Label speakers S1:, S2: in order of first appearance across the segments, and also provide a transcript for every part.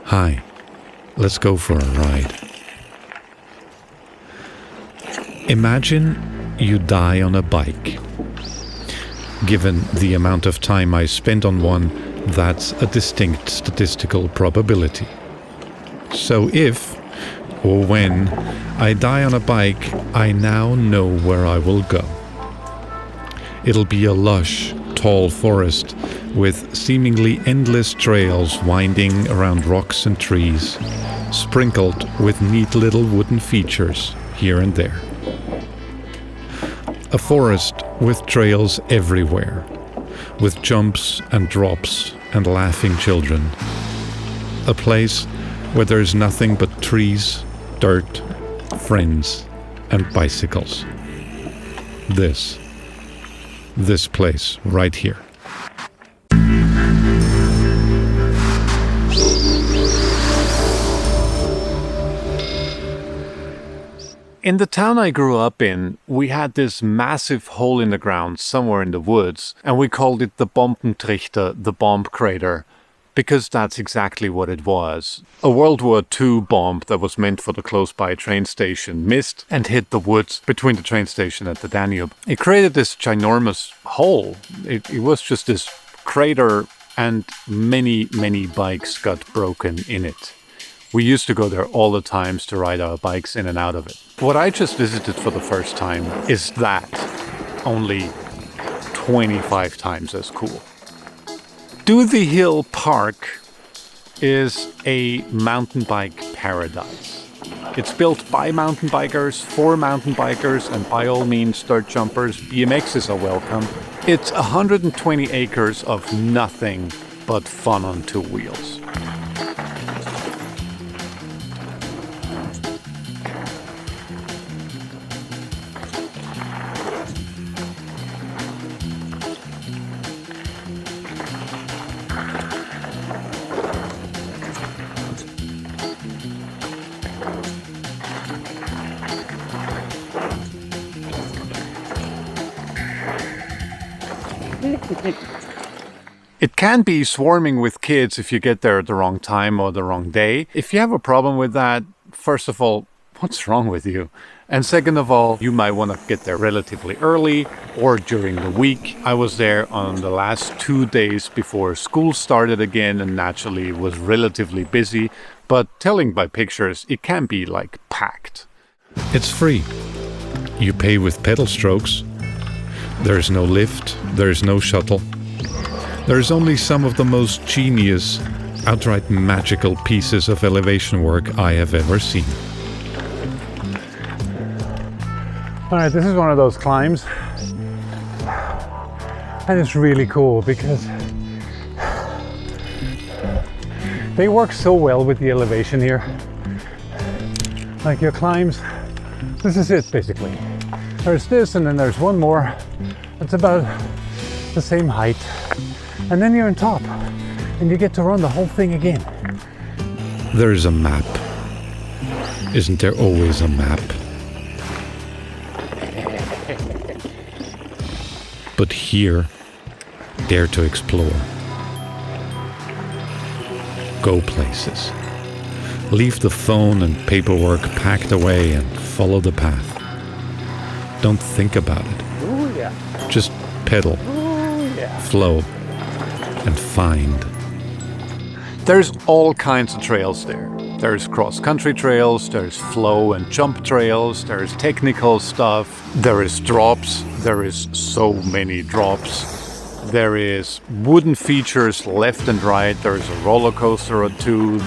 S1: Hi, let's go for a ride. Imagine you die on a bike. Given the amount of time I spent on one, that's a distinct statistical probability. So if, or when, I die on a bike, I now know where I will go. It'll be a lush, tall forest with seemingly endless trails winding around rocks and trees, sprinkled with neat little wooden features here and there. A forest with trails everywhere, with jumps and drops and laughing children. A place where there's nothing but trees, dirt, friends, and bicycles. This place right here.
S2: In the town I grew up in, we had this massive hole in the ground somewhere in the woods, and we called it the Bombentrichter, the bomb crater, because that's exactly what it was. A World War II bomb that was meant for the close-by train station missed and hit the woods between the train station and the Danube. It created this ginormous hole. It was just this crater, and many, many bikes got broken in it. We used to go there all the times to ride our bikes in and out of it. What I just visited for the first time is that, only 25 times as cool. Duthie Hill Park is a mountain bike paradise. It's built by mountain bikers, for mountain bikers, and by all means dirt jumpers. BMXs are welcome. It's 120 acres of nothing but fun on two wheels. It can be swarming with kids if you get there at the wrong time or the wrong day. If you have a problem with that, first of all, what's wrong with you? And second of all, you might want to get there relatively early or during the week. I was there on the last 2 days before school started again, and naturally was relatively busy, but telling by pictures, it can be like packed.
S1: It's free. You pay with pedal strokes. There's no lift, there's no shuttle. There's only some of the most genius, outright magical pieces of elevation work I have ever seen.
S3: Alright, this is one of those climbs. And it's really cool because they work so well with the elevation here. Like your climbs, this is it basically. There's this and then there's one more. It's about the same height. And then you're on top and you get to run the whole thing again.
S1: There's a map. Isn't there always a map? But here, dare to explore. Go places. Leave the phone and paperwork packed away and follow the path. Don't think about it.
S3: Ooh, yeah.
S1: Just pedal, flow, and find.
S2: There's all kinds of trails there. There's cross-country trails, there's flow and jump trails, there's technical stuff, there is drops, there is so many drops. There is wooden features left and right, there's a roller coaster or two.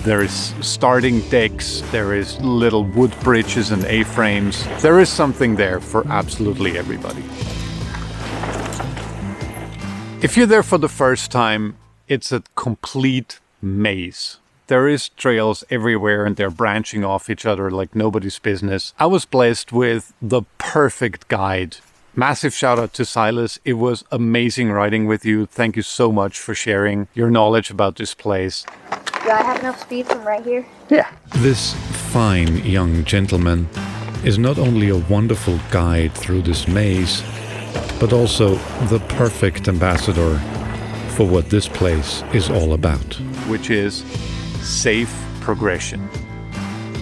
S2: There is starting decks, there is little wood bridges and A-frames. There is something there for absolutely everybody. If you're there for the first time, it's a complete maze. There is trails everywhere and they're branching off each other like nobody's business. I was blessed with the perfect guide. Massive shout out to Silas. It was amazing riding with you. Thank you so much for sharing your knowledge about this place.
S4: Do I have enough speed from right here?
S3: Yeah.
S1: This fine young gentleman is not only a wonderful guide through this maze, but also the perfect ambassador for what this place is all about.
S2: which is safe progression.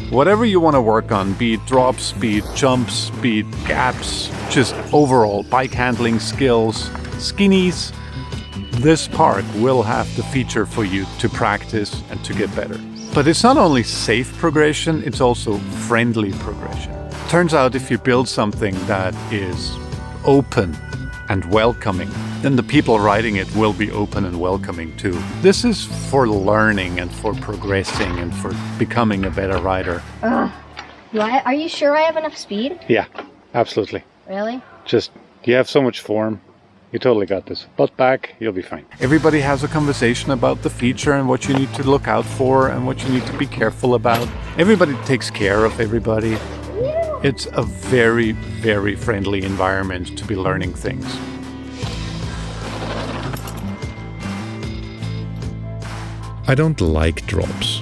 S2: Whatever you want to work on, be it drops, be it jumps, be it gaps, just overall bike handling skills, skinnies, this park will have the feature for you to practice and to get better. But it's not only safe progression, it's also friendly progression. Turns out if you build something that is open and welcoming, then the people riding it will be open and welcoming too. This is for learning and for progressing and for becoming a better rider.
S4: Are you sure I have enough speed?
S2: Yeah, absolutely.
S4: Really?
S2: Just, you have so much form. You totally got this. Butt back, you'll be fine. Everybody has a conversation about the feature and what you need to look out for and what you need to be careful about. Everybody takes care of everybody. It's a very, very friendly environment to be learning things.
S1: I don't like drops,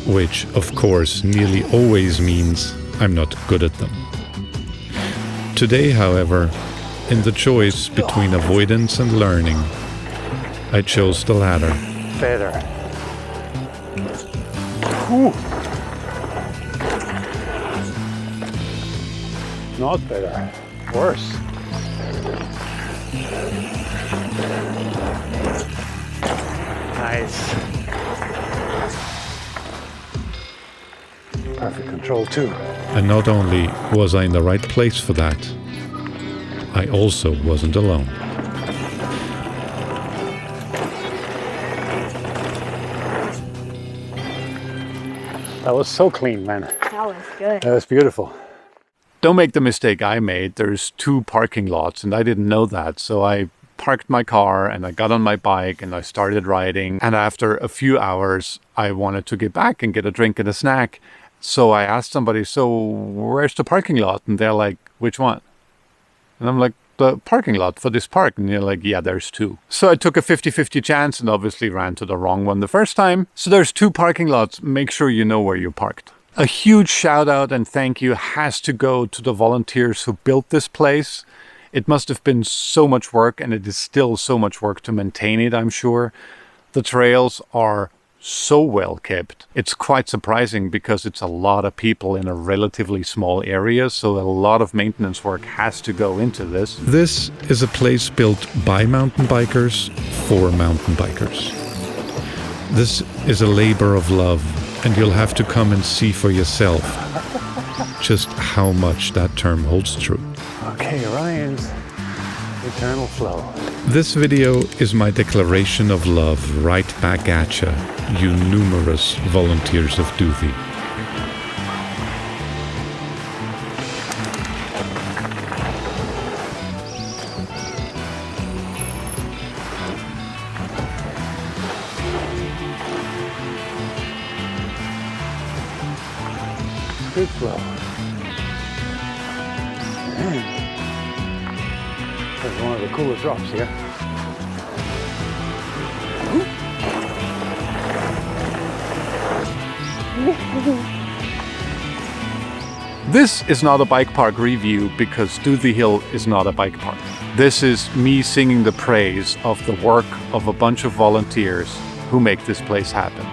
S1: which of course nearly always means I'm not good at them. Today, however, in the choice between avoidance and learning, I chose the latter.
S3: Better. Ooh. Not better. Worse. Nice. Perfect control too.
S1: And not only was I in the right place for that, I also wasn't alone.
S3: That was so clean, man.
S4: That was good.
S3: That was beautiful.
S2: Don't make the mistake I made. There's 2 parking lots and I didn't know that. So I parked my car and I got on my bike and I started riding. And after a few hours, I wanted to get back and get a drink and a snack. So I asked somebody, so where's the parking lot? And they're like, which one? And I'm like, the parking lot for this park. And they're like, yeah, there's 2. So I took a 50-50 chance and obviously ran to the wrong one the first time. So there's 2 parking lots. Make sure you know where you parked. A huge shout out and thank you has to go to the volunteers who built this place. It must have been so much work, and it is still so much work to maintain it, I'm sure. The trails are so well kept. It's quite surprising because it's a lot of people in a relatively small area, so a lot of maintenance work has to go into this.
S1: This is a place built by mountain bikers for mountain bikers. This is a labor of love, and you'll have to come and see for yourself just how much that term holds true.
S3: Okay, Ryan's eternal flow.
S1: This video is my declaration of love right back at you, you numerous volunteers of Duthie.
S3: Good flow. Man. That's one of the coolest drops here.
S2: This is not a bike park review because Duthie Hill is not a bike park. This is me singing the praise of the work of a bunch of volunteers who make this place happen.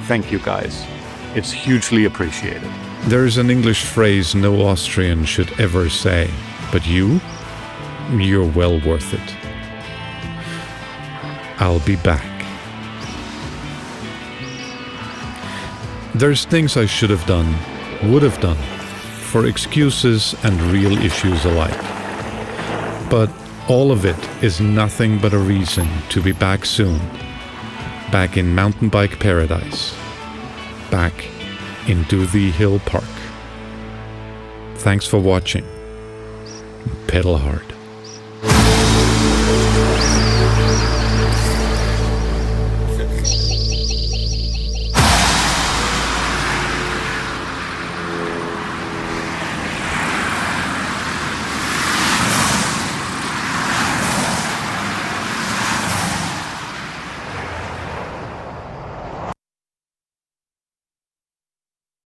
S2: Thank you guys. It's hugely appreciated.
S1: There's an English phrase no Austrian should ever say, but you're well worth it. I'll be back. There's things I should have done, would have done, for excuses and real issues alike. But all of it is nothing but a reason to be back soon. Back in mountain bike paradise. Back in Duthie Hill Park. Thanks for watching. Pedal hard.